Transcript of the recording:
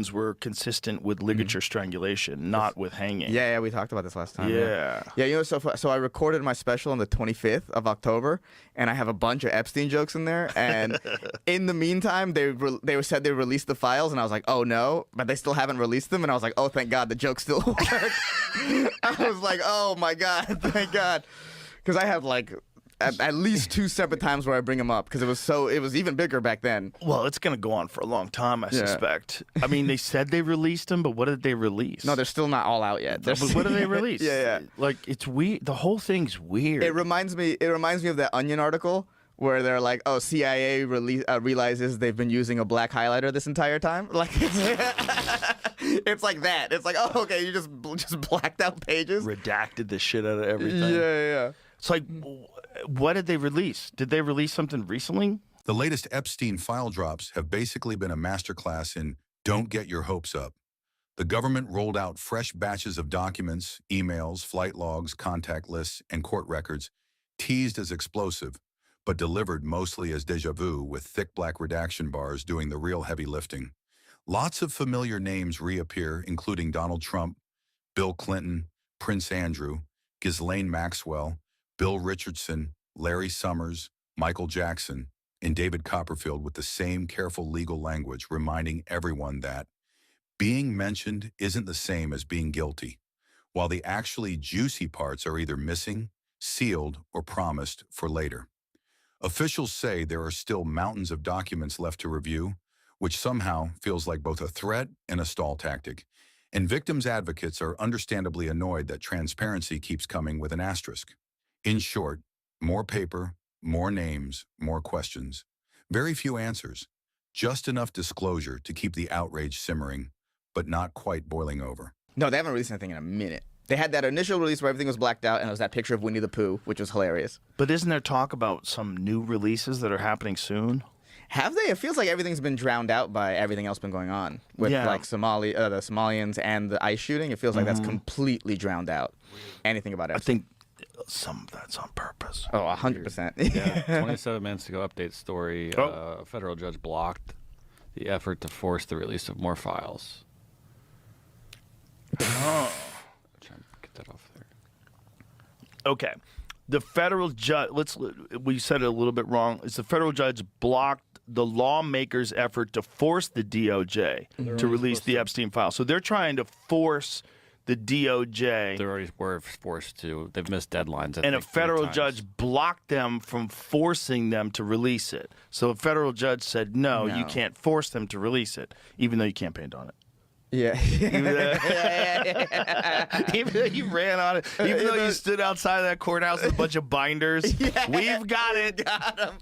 victims were consistent with ligature strangulation, not with hanging. Yeah, we talked about this last time. Yeah. Yeah, so I recorded my special on the 25th of October, and I have a bunch of Epstein jokes in there. And in the meantime, they said they released the files, and I was like, oh no, but they still haven't released them. And I was like, oh, thank God, the jokes still work. I was like, oh my God, thank God, because I have like at least 2 separate times where I bring them up because it was even bigger back then. Well, it's going to go on for a long time, I suspect. I mean, they said they released them, but what did they release? No, they're still not all out yet. But what did they release? Yeah. Like, it's weird. The whole thing's weird. It reminds me of that Onion article where they're like, oh, CIA realizes they've been using a black highlighter this entire time. Like, it's like that. It's like, oh, okay, you just blacked out pages. Redacted the shit out of everything. Yeah. It's like, what did they release? Did they release something recently? The latest Epstein file drops have basically been a masterclass in don't get your hopes up. The government rolled out fresh batches of documents, emails, flight logs, contact lists, and court records, teased as explosive, but delivered mostly as déjà vu with thick black redaction bars doing the real heavy lifting. Lots of familiar names reappear, including Donald Trump, Bill Clinton, Prince Andrew, Ghislaine Maxwell, Bill Richardson, Larry Summers, Michael Jackson, and David Copperfield with the same careful legal language, reminding everyone that being mentioned isn't the same as being guilty, while the actually juicy parts are either missing, sealed, or promised for later. Officials say there are still mountains of documents left to review, which somehow feels like both a threat and a stall tactic. And victims' advocates are understandably annoyed that transparency keeps coming with an asterisk. In short, more paper, more names, more questions. Very few answers. Just enough disclosure to keep the outrage simmering, but not quite boiling over. No, they haven't released anything in a minute. They had that initial release where everything was blacked out, and it was that picture of Winnie the Pooh, which was hilarious. But isn't there talk about some new releases that are happening soon? Have they? It feels like everything's been drowned out by everything else been going on with like the Somalians and the ICE shooting. It feels like that's completely drowned out anything about it. I think some of that's on purpose. Oh, 100%. Yeah, 27 minutes ago, update story. A federal judge blocked the effort to force the release of more files. Oh. Trying to get that off there. Okay. The federal judge, we said it a little bit wrong. It's the federal judge blocked the lawmakers' effort to force the DOJ to release the Epstein file. So they're trying to force the DOJ. They already were forced to. They've missed deadlines. And a federal judge blocked them from forcing them to release it. So a federal judge said, no, you can't force them to release it, even though you campaigned on it. Yeah. Even though you ran on it, even though you stood outside of that courthouse with a bunch of binders, we've got it. Got 'em.